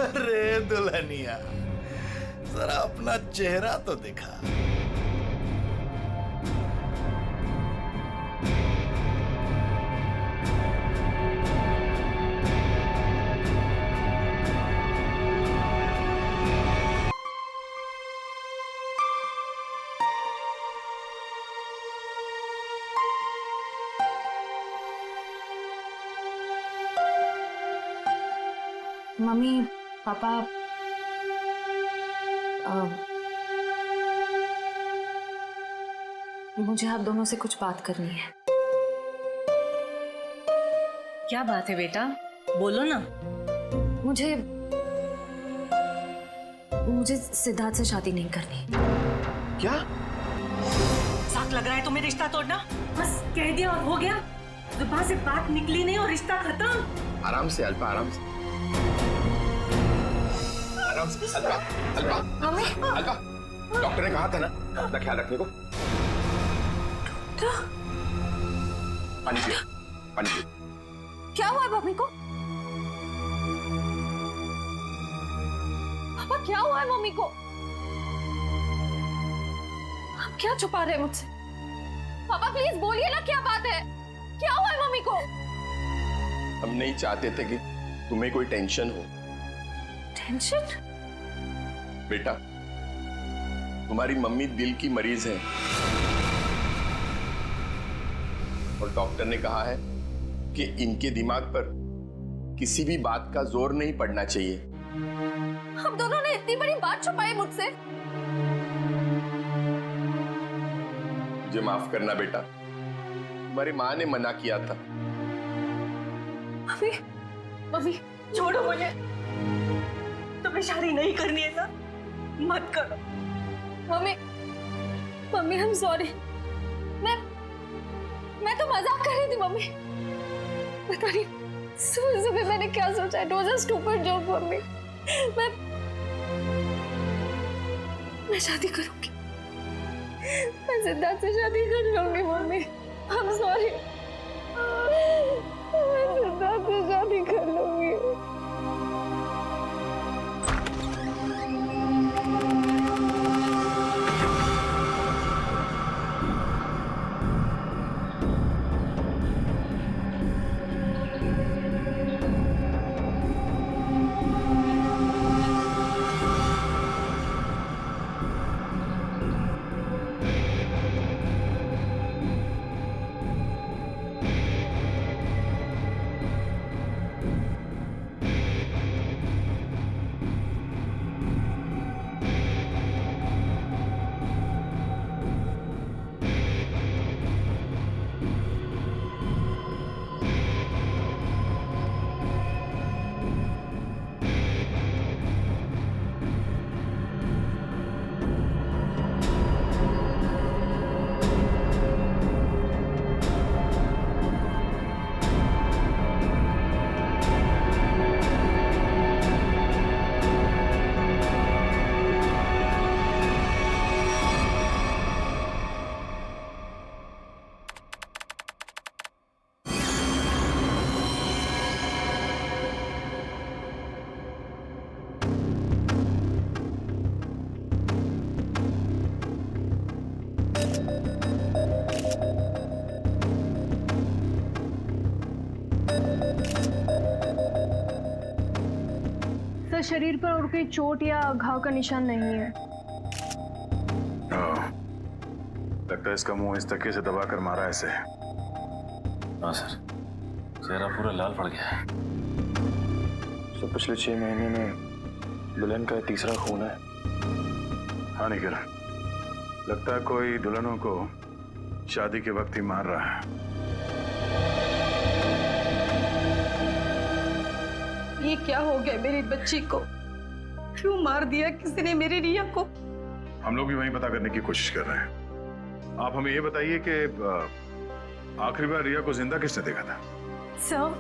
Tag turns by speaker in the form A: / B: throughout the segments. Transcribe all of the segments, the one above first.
A: अरे दुल्हनिया, जरा अपना चेहरा तो दिखा।
B: मम्मी पापा, मुझे आप दोनों से कुछ बात करनी है।
C: क्या बात है बेटा, बोलो ना।
B: मुझे सिद्धार्थ से शादी नहीं करनी।
D: क्या?
C: साथ लग रहा है तुम्हें रिश्ता तोड़ना? बस कह दिया और हो गया, जुबान से बात निकली नहीं और रिश्ता खत्म।
D: आराम से अल्पा, आराम से। अल्पा, अल्पा,
B: मम्मी,
D: अल्पा, डॉक्टर ने कहा था ना अपना ख्याल रखने को। पानी पियो, पानी पियो।
B: क्या हुआ है मम्मी को? पापा क्या हुआ है मम्मी को? आप क्या छुपा रहे हैं मुझसे? पापा प्लीज बोलिए ना, क्या बात है? क्या हुआ है मम्मी को?
D: हम नहीं चाहते थे कि तुम्हें कोई टेंशन हो।
B: टेंशन?
D: बेटा, तुम्हारी मम्मी दिल की मरीज है और डॉक्टर ने कहा है कि इनके दिमाग पर किसी भी बात का जोर नहीं पड़ना चाहिए।
B: हम दोनों ने इतनी बड़ी बात छुपाई मुझसे।
D: मुझे माफ करना बेटा, तुम्हारी माँ ने मना किया था।
B: मम्मी, मम्मी
C: छोड़ो मुझे, तुम्हें शादी नहीं करनी है ना, मत करो।
B: Mummy, mummy I am sorry. मैं तो मजाक कर रही थी मम्मी। पता नहीं सुबह सुबह मैंने क्या सोचा। It was a stupid joke mummy. मैं शादी करूंगी, मैं सिद्धार्थ से शादी कर लूंगी मम्मी। आई एम सॉरी, मैं सिद्धार्थ से शादी कर लूंगी।
E: सर, शरीर पर और कोई चोट या घाव का निशान नहीं है।
F: लगता है इसका मुंह इस तकिए से दबा कर मारा है इसे।
G: हाँ सर, चेहरा पूरा लाल पड़ गया है।
F: तो पिछले 6 महीने में दुल्हन का तीसरा खून है। हाँ निखिल, लगता है कोई दुल्हनों को शादी के वक्त ही मार रहा है।
E: ये क्या हो गया मेरी बच्ची को? क्यों मार दिया किसी ने मेरी रिया को?
F: हम लोग भी वही पता करने की कोशिश कर रहे हैं। आप हमें ये बताइए कि आखिरी बार रिया को जिंदा किसने देखा था?
E: सर,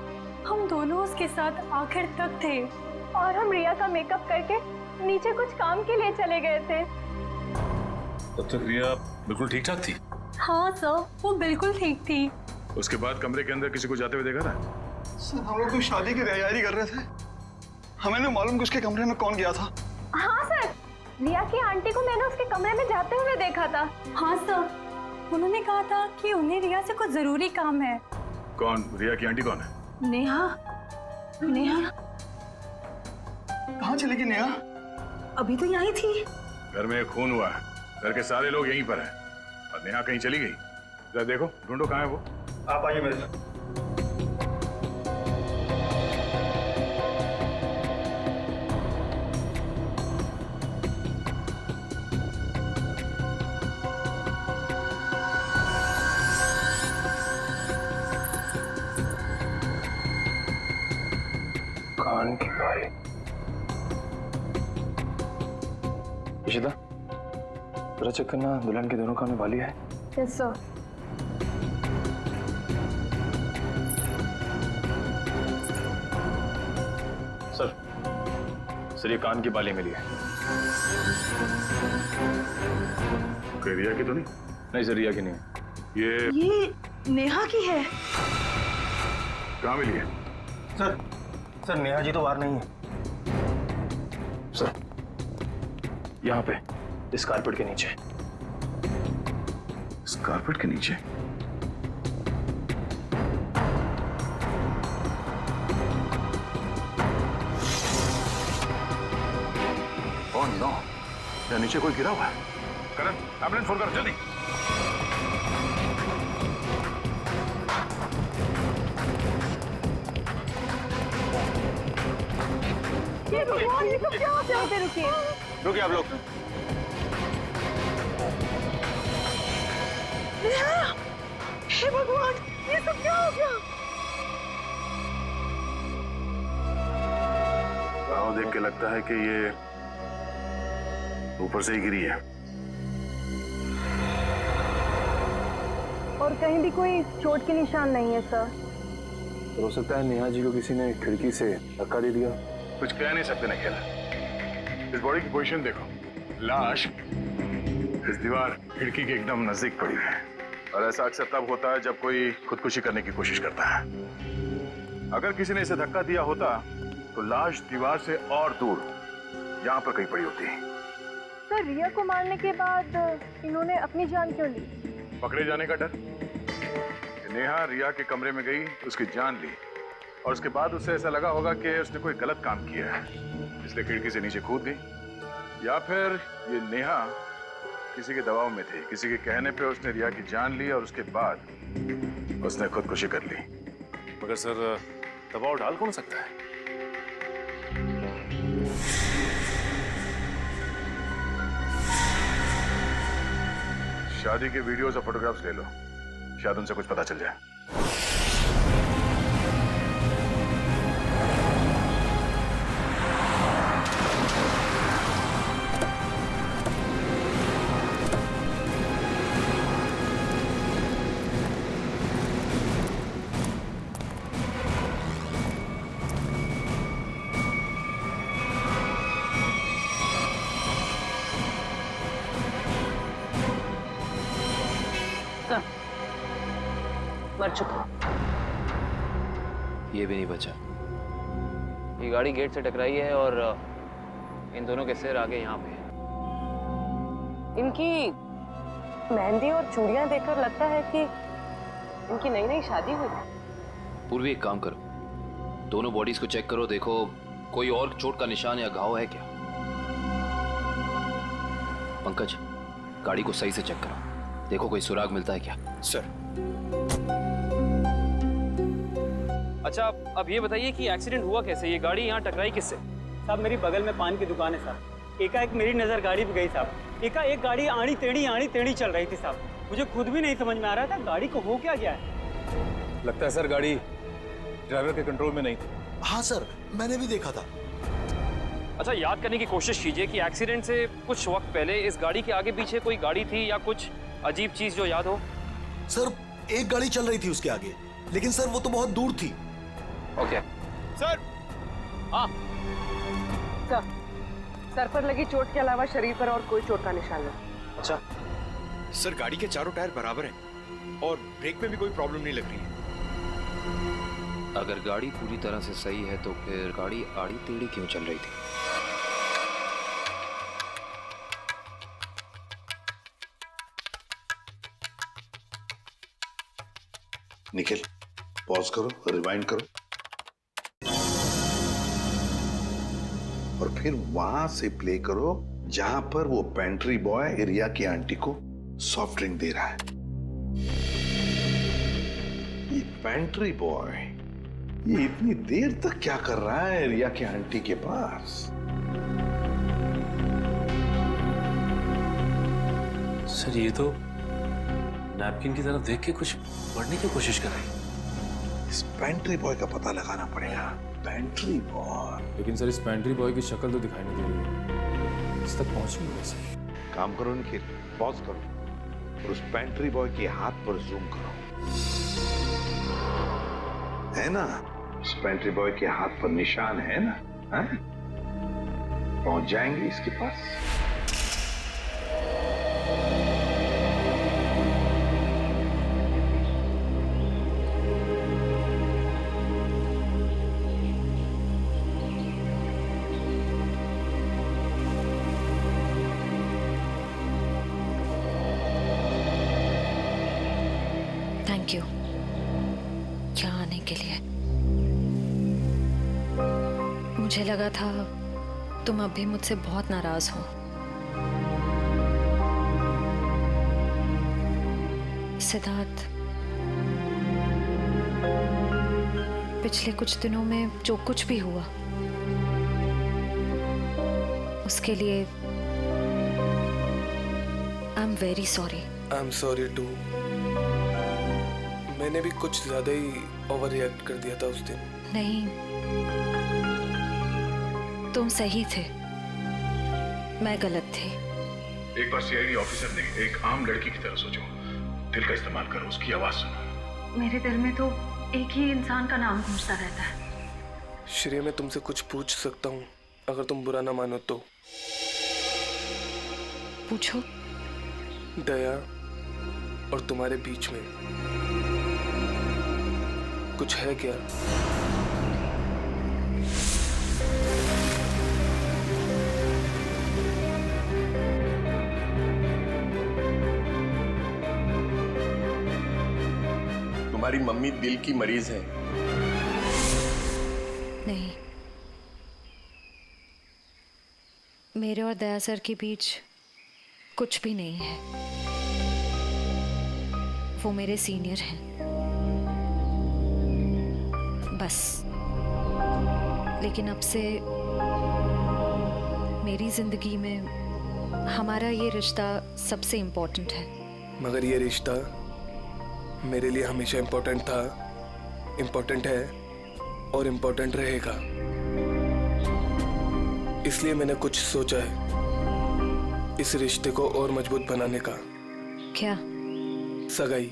E: हम दोनों उसके साथ आखिर तक थे और हम रिया का मेकअप करके नीचे कुछ काम के लिए चले गए थे।
G: तब तक रिया बिल्कुल ठीक ठाक थी?
E: हाँ सर, वो बिल्कुल ठीक थी।
F: उसके बाद कमरे के अंदर किसी को जाते हुए देखा था?
H: सर हम लोग तो शादी की तैयारी कर रहे थे, हमें नहीं मालूम कि उसके कमरे में कौन गया था।
E: हाँ सर, रिया की आंटी को मैंने उसके कमरे में जाते हुए देखा था। हाँ सर, उन्होंने कहा था कि उन्हें रिया से कुछ जरूरी काम है।
F: कौन? रिया की आंटी कौन है?
C: नेहा, नेहा
H: कहाँ चली गई नेहा?
C: अभी तो यहीं थी।
F: घर में खून हुआ है, घर के सारे लोग यहीं पर हैं और नेहा कहीं चली गई। जरा देखो, ढूंढो कहाँ है वो।
H: आप आइए मेरे साथ।
F: कान की बाली। इशिता, जरा चेक करना दुल्हन के दोनों कान में बाली है।
E: Yes sir.
F: सर ये कान की बाली मिली है। कोई रिया की तो नहीं? नहीं सर, रिया की नहीं है।
C: ये नेहा की है।
F: कहाँ मिली है?
H: सर नेहा जी तो बाहर नहीं है।
F: सर यहाँ पे इस कारपेट के नीचे। इस कारपेट के नीचे? ओह नो, यहाँ नीचे कोई गिरा हुआ है। करण, एम्बुलेंस फोन कर जल्दी।
E: ये सब क्या हो गया? रुकिए।
F: रुकिए आप लोग।
C: हे भगवान, ये सब क्या हो गया?
F: गाँव देख के लगता है कि ये ऊपर से ही गिरी है।
E: और कहीं भी कोई चोट के निशान नहीं है सर।
F: हो सकता है नेहा जी को किसी ने खिड़की से धक्का दे दिया। कुछ कह नहीं सकते निखिल। इस बॉडी की पोजीशन देखो, लाश इस दीवार खिड़की के एकदम नजदीक पड़ी है और ऐसा अक्सर तब होता है जब कोई खुदकुशी करने की कोशिश करता है। अगर किसी ने इसे धक्का दिया होता तो लाश दीवार से और दूर यहाँ पर कहीं पड़ी होती।
E: सर रिया को मारने के बाद इन्होंने अपनी जान क्यों ली?
F: पकड़े जाने का डर। नेहा रिया के कमरे में गई, उसकी जान ली और उसके बाद उसे ऐसा लगा होगा कि उसने कोई गलत काम किया है, इसलिए खिड़की से नीचे कूद गई। या फिर ये नेहा किसी के दबाव में थी, किसी के कहने पे उसने रिया की जान ली और उसके बाद उसने खुदकुशी कर ली।
G: मगर सर दबाव डाल कौन सकता है?
F: शादी के वीडियोस और फोटोग्राफ्स ले लो, शायद उनसे कुछ पता चल जाए।
C: मर चुका।
I: ये भी नहीं बचा। ये गाड़ी गेट से टकराई है और इन दोनों के सिर आगे यहाँ पे है।
C: इनकी मेहंदी और चूड़ियां देखकर लगता है कि इनकी नई नई शादी हुई है।
I: पूर्वी एक काम करो, दोनों बॉडीज को चेक करो, देखो कोई और चोट का निशान या घाव है क्या। पंकज, गाड़ी को सही से चेक करो, देखो कोई सुराग मिलता है क्या।
A: सर।
J: अच्छा अब ये बताइए कि एक्सीडेंट हुआ कैसे? ये गाड़ी यहाँ टकराई किससे?
K: साहब मेरी बगल में पान की दुकान है साहब। एकाएक मेरी नज़र गाड़ी पे गई साहब। एकाएक गाड़ी आड़ी टेढ़ी चल रही थी साहब। मुझे खुद भी नहीं समझ में आ रहा था गाड़ी को हो क्या गया है।
G: लगता है सर गाड़ी ड्राइवर के कंट्रोल में नहीं थी।
A: हाँ सर, मैंने भी देखा था।
J: अच्छा याद करने की कोशिश कीजिए कि एक्सीडेंट से कुछ वक्त पहले इस गाड़ी के आगे पीछे कोई गाड़ी थी या कुछ अजीब चीज जो याद हो।
A: सर एक गाड़ी चल रही थी उसके आगे, लेकिन सर वो तो बहुत दूर थी।
J: Okay sir. हाँ
C: सर पर लगी चोट के अलावा शरीर पर और कोई चोट का निशान नहीं।
J: अच्छा
L: सर गाड़ी के चारों टायर बराबर हैं। और ब्रेक में भी कोई प्रॉब्लम नहीं लग रही है।
I: अगर गाड़ी पूरी तरह से सही है तो फिर गाड़ी आड़ी टेढ़ी क्यों चल रही थी?
M: निखिल, पॉज करो, रिवाइंड करो और फिर वहां से प्ले करो जहां पर वो पेंट्री बॉय रिया की आंटी को सॉफ्ट ड्रिंक दे रहा है। ये पेंट्री बॉय ये इतनी देर तक क्या कर रहा है रिया की आंटी के पास?
G: सर ये तो नैपकिन की तरफ देख के कुछ पढ़ने की कोशिश कर रही है।
M: इस पेंट्री बॉय का पता लगाना पड़ेगा। Pantry boy.
N: लेकिन सर इस पेंट्री बॉय की शक्ल तो दिखाई नहीं दे रही है। इस तक पहुंच नहीं कैसे?
M: काम करो निखिल, पॉज करो और उस पेंट्री बॉय के हाथ पर जूम करो। है ना, उस पेंट्री बॉय के हाथ पर निशान है ना? है? पहुंच जाएंगे इसके पास।
B: थैंक यू यहाँ आने के लिए। मुझे लगा था तुम अब भी मुझसे बहुत नाराज हो। सिद्धार्थ, पिछले कुछ दिनों में जो कुछ भी हुआ उसके लिए I am very sorry.
O: I am sorry too. मैंने भी कुछ ज्यादा ही ओवर रिएक्ट कर दिया था उस दिन।
B: नहीं, तुम सही थे, मैं गलत थी।
F: एक बार सीआईडी ऑफिसर ने एक आम लड़की की तरह सोचो। दिल का इस्तेमाल करो, उसकी आवाज सुनो।
E: मेरे दिल में तो एक ही इंसान का नाम गूंजता रहता है।
O: श्रेया, मैं तुमसे कुछ पूछ सकता हूँ अगर तुम बुरा ना मानो तो?
B: पूछो।
O: दया और तुम्हारे बीच में कुछ है क्या?
D: तुम्हारी मम्मी दिल की मरीज है।
B: नहीं, मेरे और दया सर के बीच कुछ भी नहीं है। वो मेरे सीनियर हैं, बस। लेकिन अब से मेरी जिंदगी में हमारा ये रिश्ता सबसे इम्पोर्टेंट है।
O: मगर ये रिश्ता मेरे लिए हमेशा इम्पोर्टेंट था, इम्पोर्टेंट है और इम्पोर्टेंट रहेगा। इसलिए मैंने कुछ सोचा है इस रिश्ते को और मजबूत बनाने का।
B: क्या?
O: सगाई।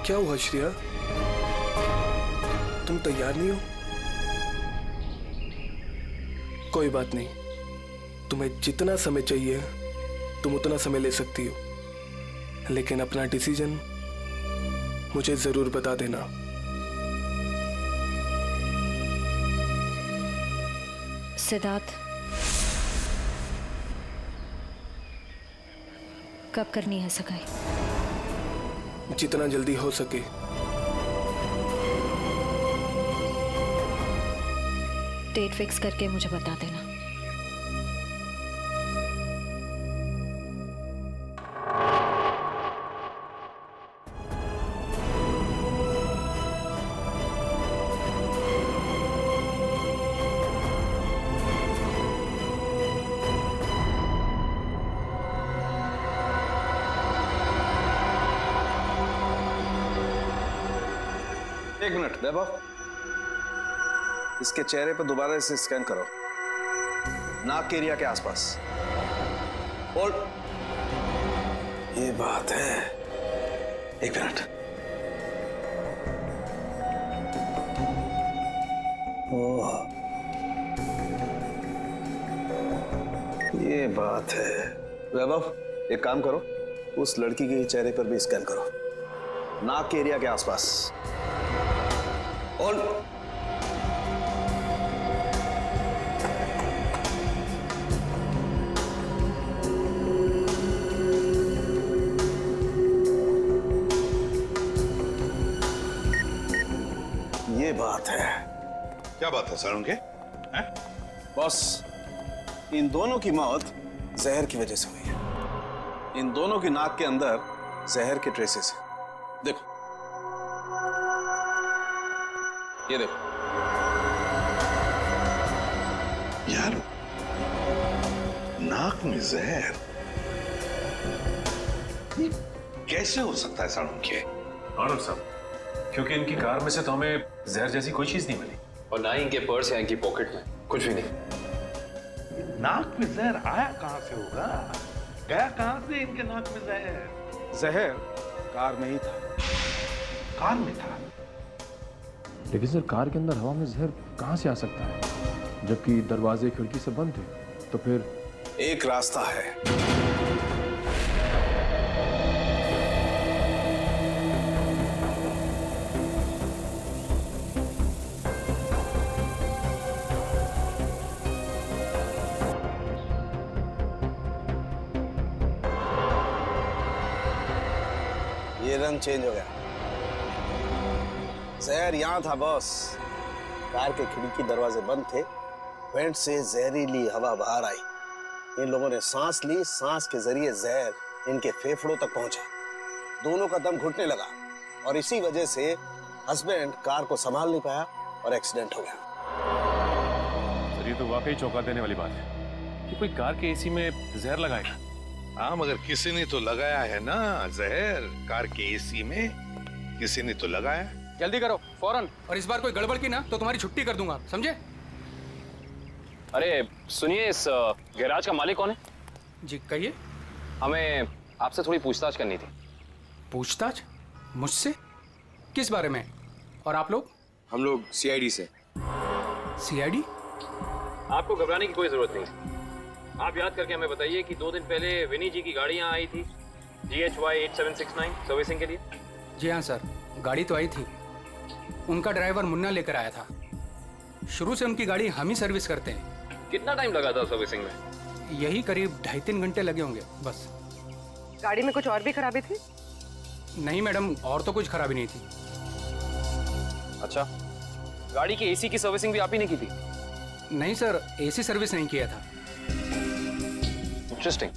O: क्या हुआ श्रेया, तुम तैयार नहीं हो? कोई बात नहीं, तुम्हें जितना समय चाहिए तुम उतना समय ले सकती हो, लेकिन अपना डिसीजन मुझे जरूर बता देना।
B: सिद्धार्थ, कब करनी है सगाई?
O: जितना जल्दी हो सके।
B: डेट फिक्स करके मुझे बता देना।
P: एक मिनट वैभव, इसके चेहरे पर दोबारा इसे स्कैन करो, नाक के एरिया के आसपास। होल्ड। ये बात है, एक मिनट। ओह, ये ये बात है। वैभव, एक काम करो, उस लड़की के चेहरे पर भी स्कैन करो, नाक के एरिया के आसपास। और ये बात है।
M: क्या बात है सर उनके?
P: बॉस, इन दोनों की मौत जहर की वजह से हुई है। इन दोनों की नाक के अंदर जहर के ट्रेसेस हैं। देखो, ये देखो।
M: यार, नाक में जहर ये कैसे हो सकता है सर उनके?
G: आनंद साहब, क्योंकि इनकी कार में से तो हमें जहर जैसी कोई चीज नहीं मिली,
J: और ना ही इनके पर्स या इनकी पॉकेट में कुछ भी नहीं।
M: नाक में जहर आया कहां से होगा? गया कहां से इनके नाक में जहर?
O: जहर कार में ही था।
M: कार में था?
N: लेकिन सर कार के अंदर हवा में जहर कहाँ से आ सकता है, जबकि दरवाजे खिड़की सब बंद थे? तो फिर
P: एक रास्ता है। ये रंग चेंज हो गया। जहर यहां था बॉस। कार के खिड़की दरवाजे बंद थे, वेंट से जहरीली हवा बाहर आई। इन लोगों ने सांस ली, सांस के जरिए जहर इनके फेफड़ों तक पहुंचा। दोनों का दम घुटने लगा और इसी वजह से हस्बैंड कार को संभाल नहीं पाया और एक्सीडेंट हो गया।
G: सर ये तो वाकई चौंका देने वाली बात है कि कोई कार के एसी में जहर लगाएगा।
M: हाँ, मगर किसी ने तो लगाया है ना जहर। कार के एसी में किसी ने तो लगाया।
Q: जल्दी करो फौरन, और इस बार कोई गड़बड़ की ना तो तुम्हारी छुट्टी कर दूंगा, समझे?
J: अरे सुनिए, इस गैराज का मालिक कौन है?
Q: जी कहिए।
J: हमें आपसे थोड़ी पूछताछ करनी थी।
Q: पूछताछ? मुझसे? किस बारे में? और आप लोग?
L: हम लोग सीआईडी से।
Q: सीआईडी?
J: आपको घबराने की कोई जरूरत नहीं। आप याद करके हमें बताइए कि 2 दिन पहले विनी जी की गाड़ी यहाँ आई थी GHY 8769 सर्विसिंग के लिए।
Q: जी हाँ सर, गाड़ी तो आई थी। उनका ड्राइवर मुन्ना लेकर आया था। शुरू से उनकी गाड़ी हम ही सर्विस करते हैं।
J: कितना टाइम लगा था सर्विसिंग में?
Q: यही करीब 2.5-3 घंटे लगे होंगे बस।
R: गाड़ी में कुछ और भी खराबी थी?
Q: नहीं मैडम, और तो कुछ खराबी नहीं थी।
J: अच्छा, गाड़ी की एसी की सर्विसिंग भी आप ही ने की थी?
Q: नहीं सर, एसी सर्विस नहीं किया था।
J: इंटरेस्टिंग।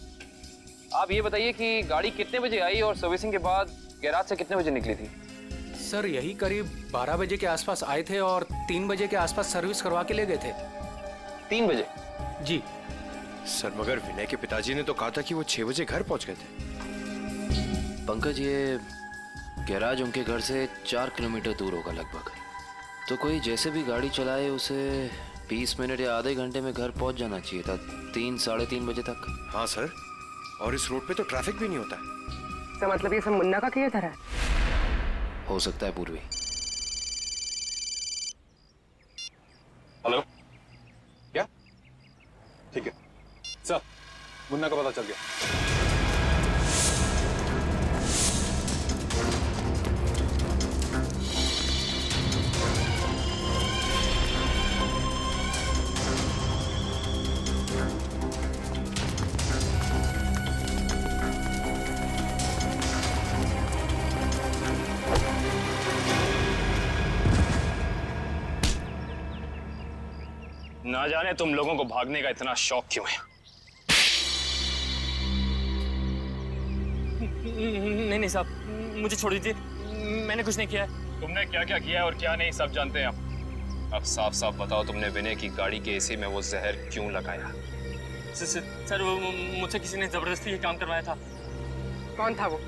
J: आप ये बताइए कि गाड़ी कितने बजे आई और सर्विसिंग के बाद गैराज से कितने बजे निकली थी?
Q: सर यही करीब 12 बजे के आसपास आए थे और 3 बजे के आसपास सर्विस करवा के ले गए थे।
J: 3 बजे?
Q: जी
L: सर, मगर विनय के पिताजी ने तो कहा था कि वो 6 बजे घर पहुंच गए थे।
I: पंकज, ये गैराज उनके घर से 4 किलोमीटर दूर होगा लगभग। तो कोई जैसे भी गाड़ी चलाए उसे 20 मिनट या आधे घंटे में घर पहुंच जाना चाहिए था, 3-3:30 बजे तक।
L: हाँ सर, और इस रोड पे तो ट्रैफिक भी नहीं होता।
R: तो मतलब ये सब मुन्ना का किया था?
I: हो सकता है पूर्वी।
J: हेलो,
L: क्या? ठीक है सर, मुन्ना का पता चल गया।
J: ना जाने तुम लोगों को भागने का इतना शौक क्यों है।
S: नहीं साहब, मुझे छोड़ दीजिए, मैंने कुछ नहीं किया है।
J: तुमने क्या क्या किया है और क्या नहीं सब जानते हैं हम। अब साफ साफ बताओ, तुमने विनय की गाड़ी के एसी में वो जहर क्यों लगाया?
S: सर वो मुझसे किसी ने जबरदस्ती ये काम करवाया था।
R: कौन था वो?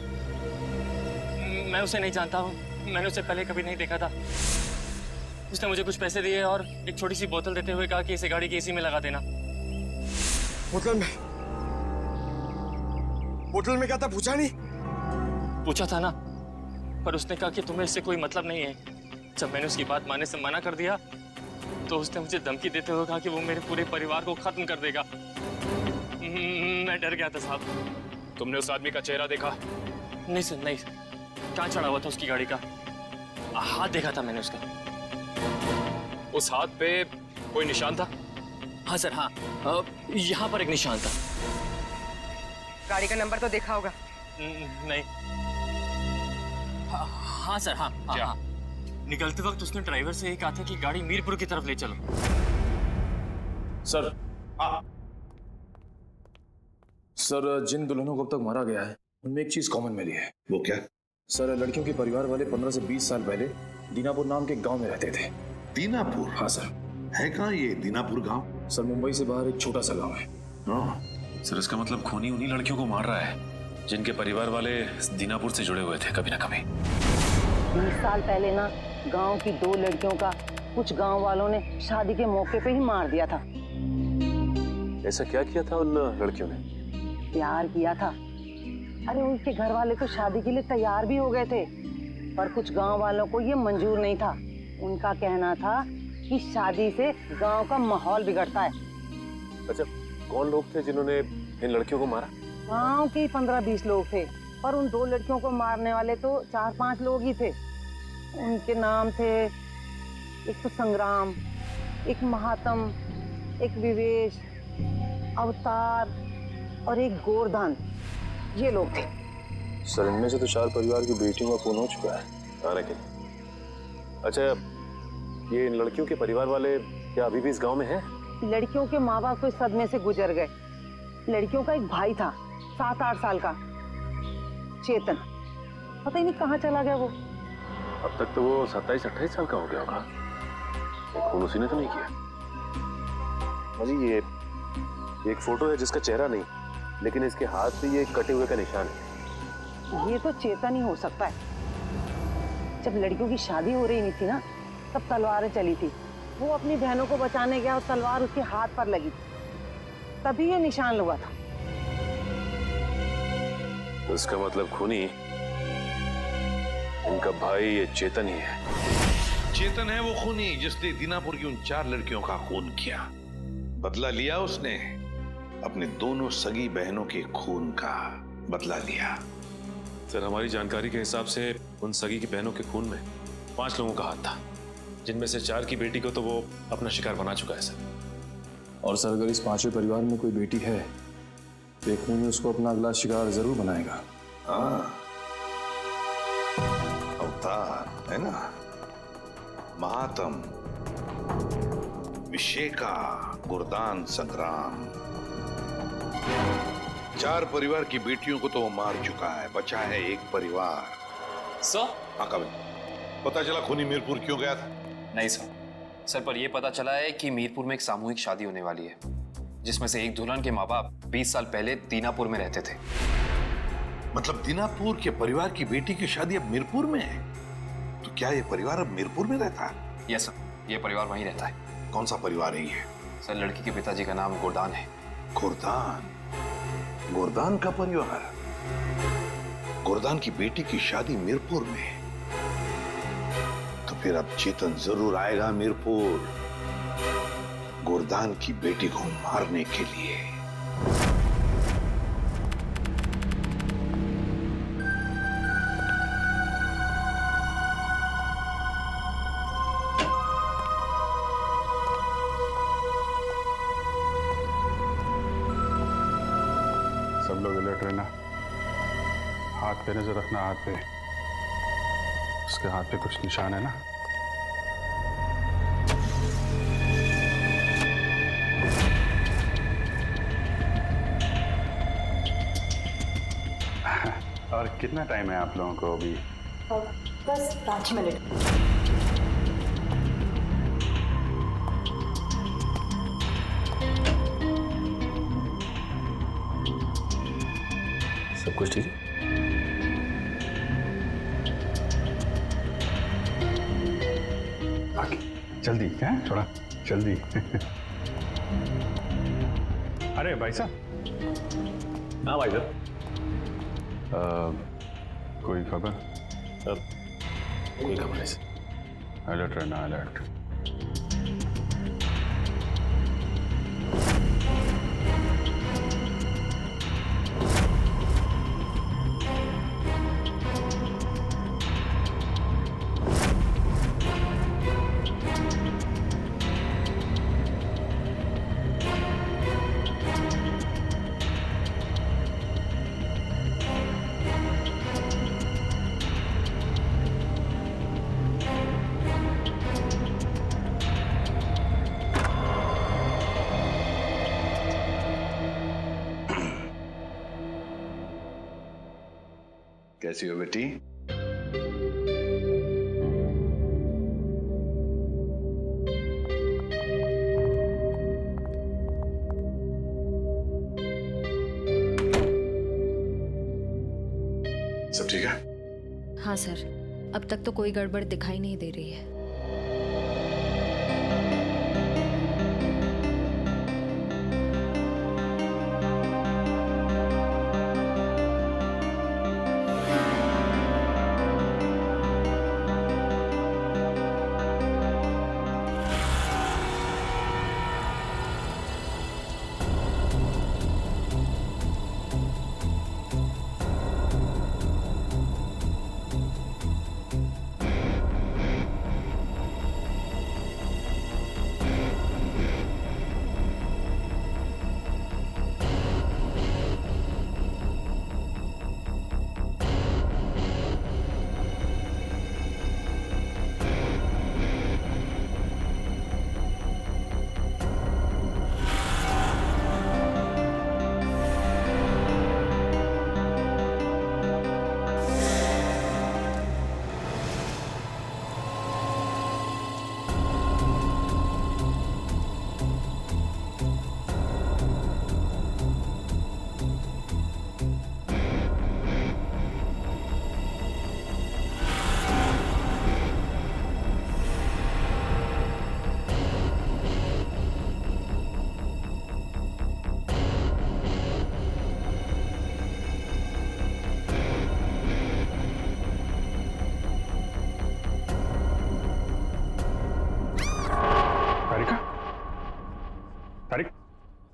S: मैं उसे नहीं जानता हूँ, मैंने उसे पहले कभी नहीं देखा था। उसने मुझे कुछ पैसे दिए और एक छोटी सी बोतल देते हुए कहा कि इसे गाड़ी की एसी में लगा देना।
L: बोतल में क्या था पूछा नहीं?
S: पूछा था ना, पर उसने कहा कि तुम्हें इससे कोई मतलब नहीं है। जब मैंने उसकी बात मानने से मना कर दिया तो उसने मुझे धमकी देते हुए कहा कि वो मेरे पूरे परिवार को खत्म कर देगा। मैं डर गया था साहब। तुमने उस आदमी का चेहरा देखा? नहीं सर, नहीं। कहाँ चढ़ा हुआ था उसकी गाड़ी का? हाथ देखा था मैंने उसका। उस हाथ पे कोई निशान था? हाँ सर, हाँ। यहाँ पर एक निशान था।
R: गाड़ी का नंबर तो देखा होगा?
S: नहीं। हाँ सर, हाँ। हाँ। निकलते वक्त उसने ड्राइवर से यही कहा था कि गाड़ी मीरपुर की तरफ ले चलो।
N: सर, सर जिन दुल्हनों को अब तक मारा गया है उनमें एक चीज कॉमन मिली है।
M: वो क्या?
N: सर, लड़कियों के परिवार वाले 15 से 20 साल पहले दीनापुर नाम के गांव में रहते थे।
M: दीनापुर?
N: हाँ सर।
M: है कहाँ ये दीनापुर गांव?
N: सर, मुंबई से बाहर एक छोटा सा गांव है।
G: सर, इसका मतलब खूनी उन्हीं लड़कियों को मार रहा है जिनके परिवार वाले दीनापुर से जुड़े हुए थे कभी ना कभी।
T: 20 साल पहले ना गांव की 2 लड़कियों का कुछ गांव वालों ने शादी के मौके पे ही मार दिया था।
G: ऐसा क्या किया था उन लड़कियों ने?
T: प्यार किया था। अरे उनके घर वाले तो शादी के लिए तैयार भी हो गए थे, पर कुछ गांव वालों को ये मंजूर नहीं था। उनका कहना था कि शादी से गांव का माहौल बिगड़ता है।
G: अच्छा, कौन लोग थे जिन्होंने इन लड़कियों को मारा?
T: गांव के 15-20 लोग थे, पर उन 2 लड़कियों को मारने वाले तो 4-5 लोग ही थे। उनके नाम थे, एक तो संग्राम, एक महात्म, एक विवेश, अवतार और एक गोरधान। ये लोग थे।
N: सर, इनमें से तो 4 परिवार की बेटियों का खून हो चुका है आने के लिए। अच्छा, ये इन लड़कियों के परिवार वाले क्या अभी भी इस गांव में हैं?
T: लड़कियों के माँ बाप तो इस सदमे से गुजर गए। लड़कियों का एक भाई था 7-8 साल का, चेतन। पता ही नहीं कहाँ चला गया वो।
G: अब तक तो वो 27-28 साल का हो गया होगा। खून उसी ने तो नहीं किया। अजी, ये एक फोटो है जिसका चेहरा नहीं, लेकिन इसके हाथ पे ये कटे हुए का निशान है।
T: ये तो चेतन ही हो सकता है। जब लड़कियों की शादी हो रही नहीं थी ना, तब तलवारें चली थी। वो अपनी बहनों को बचाने गया और तलवार उसके हाथ पर लगी, तभी ये निशान लगा था।
G: तो इसका मतलब खूनी इनका भाई ये चेतन ही है।
M: चेतन है वो खूनी जिसने दीनापुर की उन 4 लड़कियों का खून किया। बदला लिया उसने, अपने दोनों सगी बहनों के खून का बदला लिया।
G: सर, हमारी जानकारी के हिसाब से उन सगी की बहनों के खून में 5 लोगों का हाथ था, जिनमें से 4 की बेटी को तो वो अपना शिकार बना चुका है सर।
N: और सर, अगर इस 5वें परिवार में कोई बेटी है तो एक खूनी उसको अपना अगला शिकार जरूर बनाएगा।
M: हाँ, अवतार है ना, महात्म, विशेका, गुरदान, संग्राम। 4 परिवार की बेटियों को तो वो मार चुका है, बचा है एक परिवार।
S: सर?
M: हाँ, कभी पता चला खूनी मीरपुर क्यों गया था?
I: नहीं सर। सर, पर यह पता चला है कि मीरपुर में एक सामूहिक शादी होने वाली है, जिसमें से एक दुल्हन के माँ बाप 20 साल पहले दीनापुर में रहते थे।
M: मतलब दीनापुर के परिवार की बेटी की शादी अब मीरपुर में है? तो क्या ये परिवार अब मीरपुर में रहता है?
I: यस सर, ये परिवार वहीं रहता है।
M: कौन सा परिवार है ये?
I: सर, लड़की के पिताजी का नाम गोरदान है।
M: गोरदान? गोरदान का परिवार? गोरदान की बेटी की शादी मीरपुर में, तो फिर अब चेतन जरूर आएगा मीरपुर गोरदान की बेटी को मारने के लिए।
F: सब लोग अलर्ट रहना, हाथ पे नजर रखना। हाथ पे, उसके हाथ पे कुछ निशान है ना? और कितना टाइम है आप लोगों को अभी?
E: बस 5 मिनट।
G: सब कुछ ठीक है?
F: जल्दी है, थोड़ा जल्दी। अरे भाई साहब।
G: हाँ भाई साहब।
F: कोई खबर?
G: कोई खबर नहीं।
F: अलर्ट रहना, अलर्ट।
M: कैसी हो बेटी? सब ठीक है?
B: हाँ सर, अब तक तो कोई गड़बड़ दिखाई नहीं दे रही है।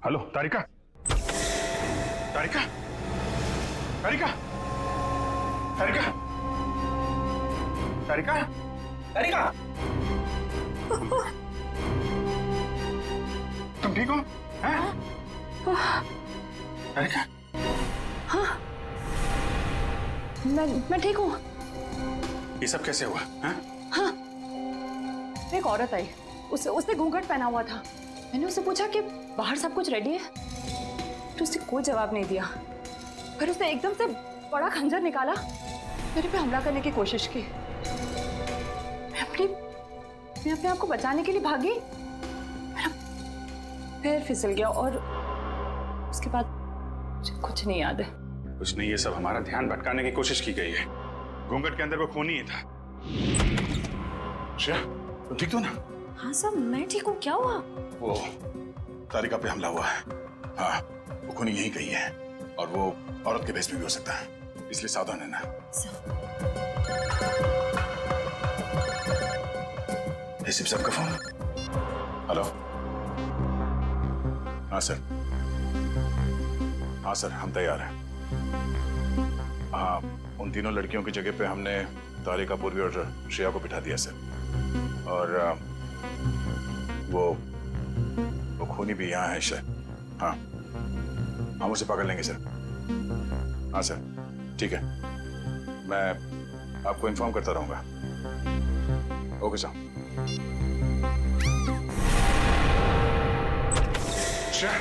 F: हेलो तारिका, तारिका, तारिका, तारिका, तारिका, तारिका, तुम ठीक हो? हैं? तारिका?
B: हाँ, मैं ठीक हूँ।
F: ये सब कैसे हुआ? हैं?
B: हाँ, एक औरत आई, उसने घूंघट पहना हुआ था। मैंने उससे पूछा कि बाहर सब कुछ रेडी है, तो उसने कोई जवाब नहीं दिया। फिर उसने एकदम से बड़ा खंजर निकाला, मेरे पे हमला करने की कोशिश की। मैं अपने आप को बचाने के लिए भागी, मेरा पैर फिसल गया और उसके बाद मुझे कुछ नहीं याद है।
F: कुछ नहीं, ये सब हमारा ध्यान भटकाने की कोशिश की गई है। घूंघट के अंदर वो खून ही था। श्रेया, तुम ठीक हो ना?
B: हाँ सर, मैं ठीक हूँ। क्या हुआ?
F: वो तारिका पे हमला हुआ है। हाँ, वो खूनी यही कही है और वो औरत के भेष में भी हो सकता है, इसलिए सावधान रहना। एसीपी साहब का फोन। हेलो। हाँ सर, हाँ सर, हम तैयार हैं। हाँ, उन तीनों लड़कियों की जगह पे हमने तारिका, पूर्वी और श्रेया को बिठा दिया सर। और वो खूनी भी यहाँ है सर। हाँ, हम उसे पकड़ लेंगे सर। हाँ सर, ठीक है, मैं आपको इन्फॉर्म करता रहूंगा। Okay sir. श्रेया,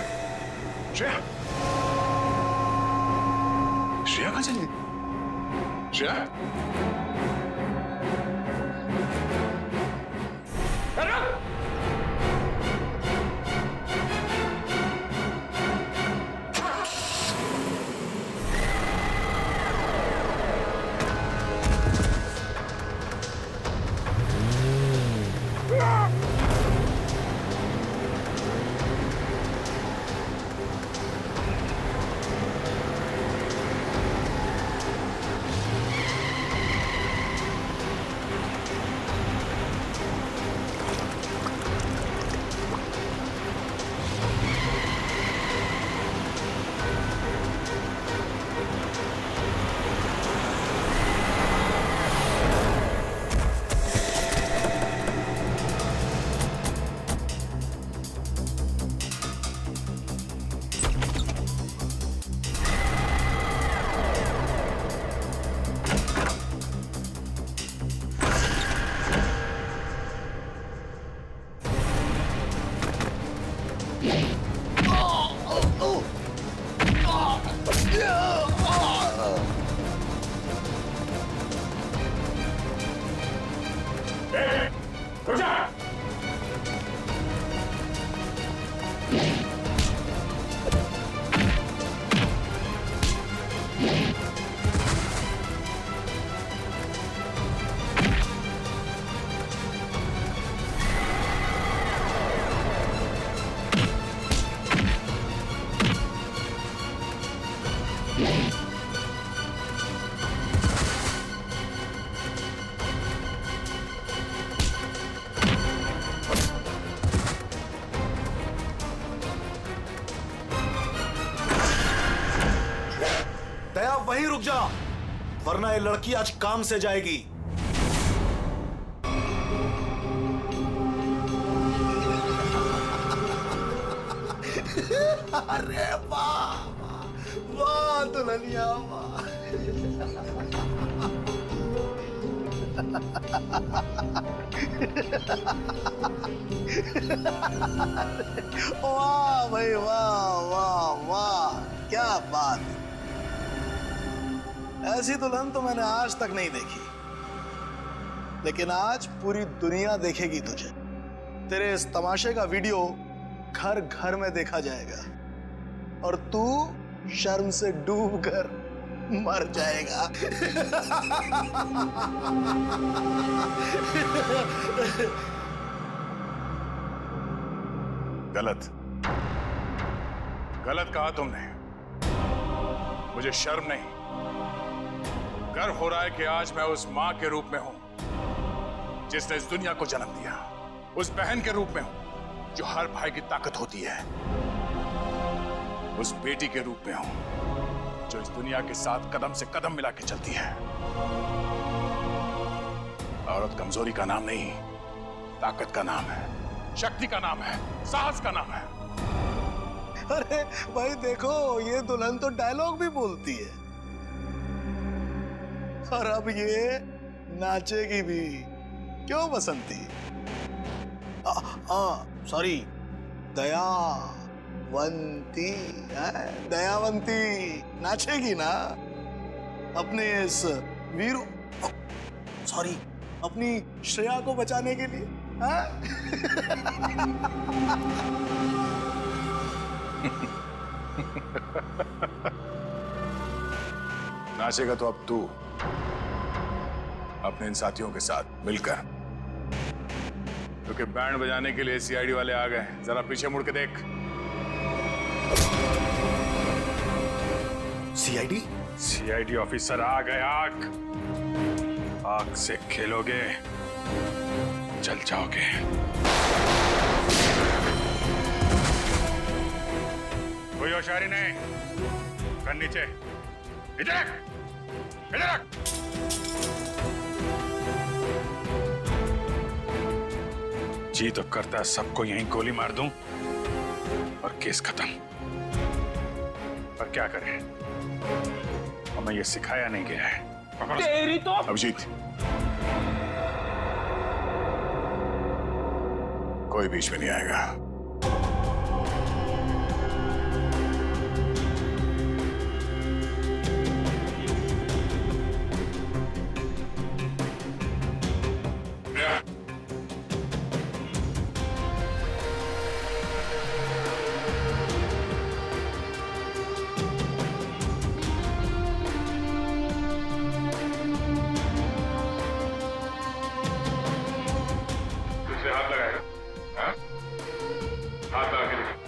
F: श्रेया, श्रेया कहाँ चली गई? श्रेया,
A: जा, वरना ये लड़की आज काम से जाएगी।
M: अरे वाह वाह दुल्हनिया वाह। वाह भाई वाह वाह वाह, क्या बात। ऐसी दुल्हन तो मैंने आज तक नहीं देखी, लेकिन आज पूरी दुनिया देखेगी तुझे। तेरे इस तमाशे का वीडियो घर घर में देखा जाएगा और तू शर्म से डूब कर मर जाएगा।
F: गलत गलत कहा तुमने। मुझे शर्म नहीं, गर्व हो रहा है कि आज मैं उस मां के रूप में हूं जिसने इस दुनिया को जन्म दिया, उस बहन के रूप में हूं जो हर भाई की ताकत होती है, उस बेटी के रूप में हूं जो इस दुनिया के साथ कदम से कदम मिला के चलती है। औरत कमजोरी का नाम नहीं, ताकत का नाम है, शक्ति का नाम है, साहस का नाम है।
M: अरे भाई देखो, ये दुल्हन तो डायलॉग भी बोलती है और अब ये नाचेगी भी। क्यों बसंती? सॉरी, दयावंती दयावंती नाचेगी ना अपने इस वीरू, सॉरी, अपनी श्रेया को बचाने के लिए।
F: नाचेगा तो अब तू अपने इन साथियों के साथ मिलकर, क्योंकि बैंड बजाने के लिए सीआईडी वाले आ गए। जरा पीछे मुड़ के देख।
A: सीआईडी?
F: सीआईडी ऑफिसर आ गए। आग से खेलोगे, जल जाओगे। कोई होशियारी नहीं, कर नीचे, इधर रख, इधर रख। जी तो करता है सबको यहीं गोली मार दूं और केस खत्म, पर क्या करें, हमें ये सिखाया नहीं गया है।
K: तेरी तो
F: अभिजीत, कोई बीच में नहीं आएगा। हाथ लगाएगा, हाँ? हाथ लगा के देखो।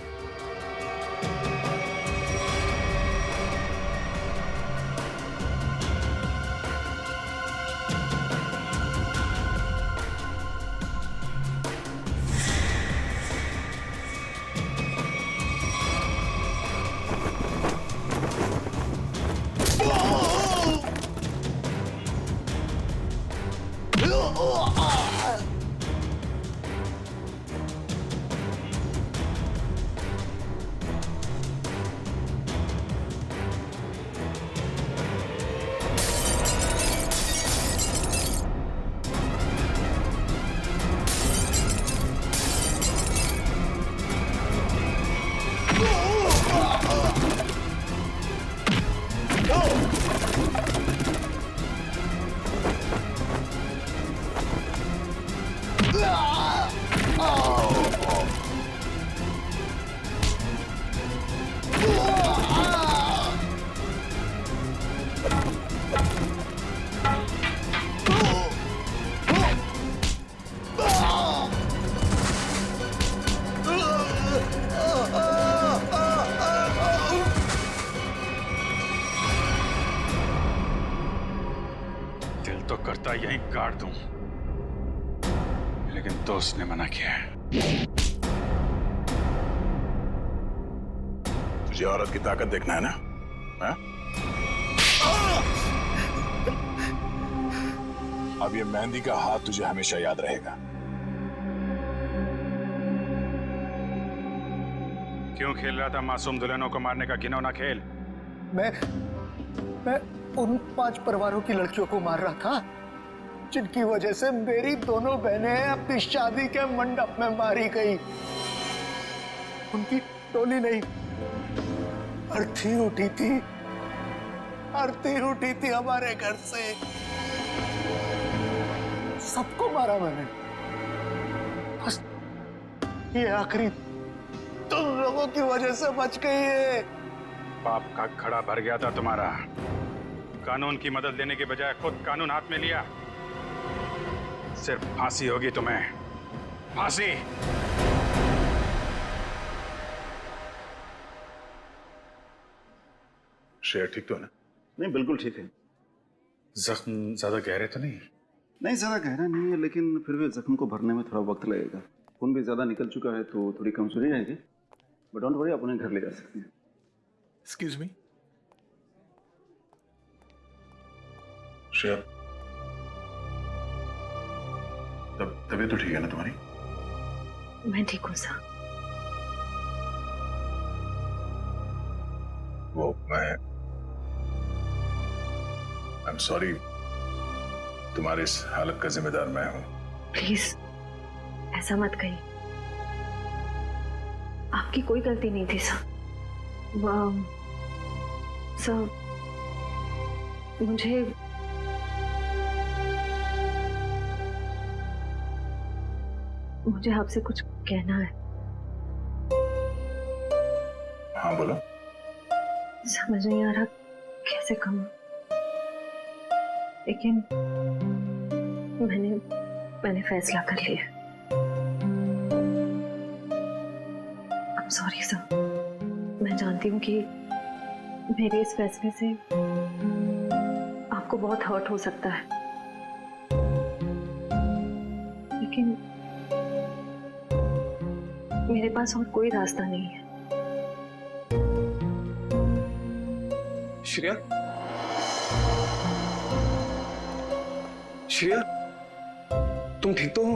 F: दिल तो करता यहीं काट दूं, लेकिन दोस्त ने मना किया है। तुझे औरत की ताकत देखना है ना? हाँ?
M: अब ये मेहंदी का हाथ तुझे हमेशा याद रहेगा।
F: क्यों खेल रहा था मासूम दुल्हनों को मारने का घिनौना खेल?
U: मैं उन 5 परिवारों की लड़कियों को मार रहा था जिनकी वजह से मेरी दोनों बहनें अपनी शादी के मंडप में मारी गई। उनकी टोली नहीं, अर्थी उठी थी, अर्थी उठी थी हमारे घर से। सबको मारा मैंने। बस ये आखिरी तुम लोगों की वजह से बच गई है।
F: पाप का खड़ा भर गया था तुम्हारा। कानून की मदद लेने के बजाय खुद कानून हाथ में लिया। सिर्फ फांसी होगी तुम्हें, फांसी। श्रेया ठीक तो है ना?
H: नहीं, बिल्कुल ठीक है।
F: जख्म ज्यादा गहरे तो नहीं?
H: नहीं, ज्यादा गहरा नहीं है, लेकिन फिर भी जख्म को भरने में थोड़ा वक्त लगेगा। खून भी ज्यादा निकल चुका है तो थोड़ी कमजोरी रहेगी, बट डोंट वरी, आप उन्हें घर ले जा सकते हैं।
F: Excuse me. श्रेया, तबीयत तो ठीक है ना तुम्हारी?
B: मैं ठीक हूँ सर।
M: वो आई एम सॉरी, तुम्हारी इस हालत का जिम्मेदार मैं हूं।
B: प्लीज ऐसा मत कहिए, आपकी कोई गलती नहीं थी सर। सर मुझे आपसे कुछ कहना है।
M: हाँ बोलो।
B: समझ नहीं आ रहा कैसे कहूँ, लेकिन मैंने फैसला कर लिया। I'm sorry सर, मैं जानती हूँ कि मेरे इस फैसले से आपको बहुत हर्ट हो सकता है, लेकिन मेरे पास और कोई रास्ता नहीं है।
O: श्रेया, श्रेया, तुम ठीक तो हो?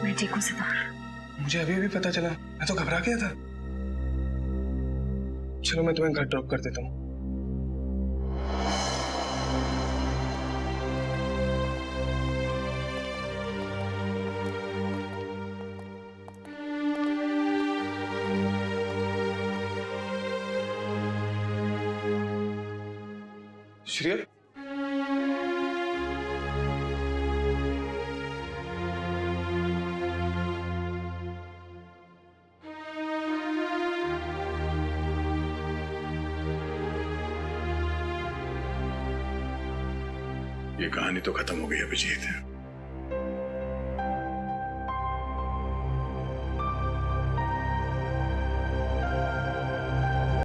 B: मैं ठीक हूँ सितार।
O: मुझे अभी भी पता चला, मैं तो घबरा गया था। चलो मैं तुम्हें घर ड्रॉप कर देता हूँ। श्रेया,
M: ये कहानी तो खत्म हो गई अभिजीत।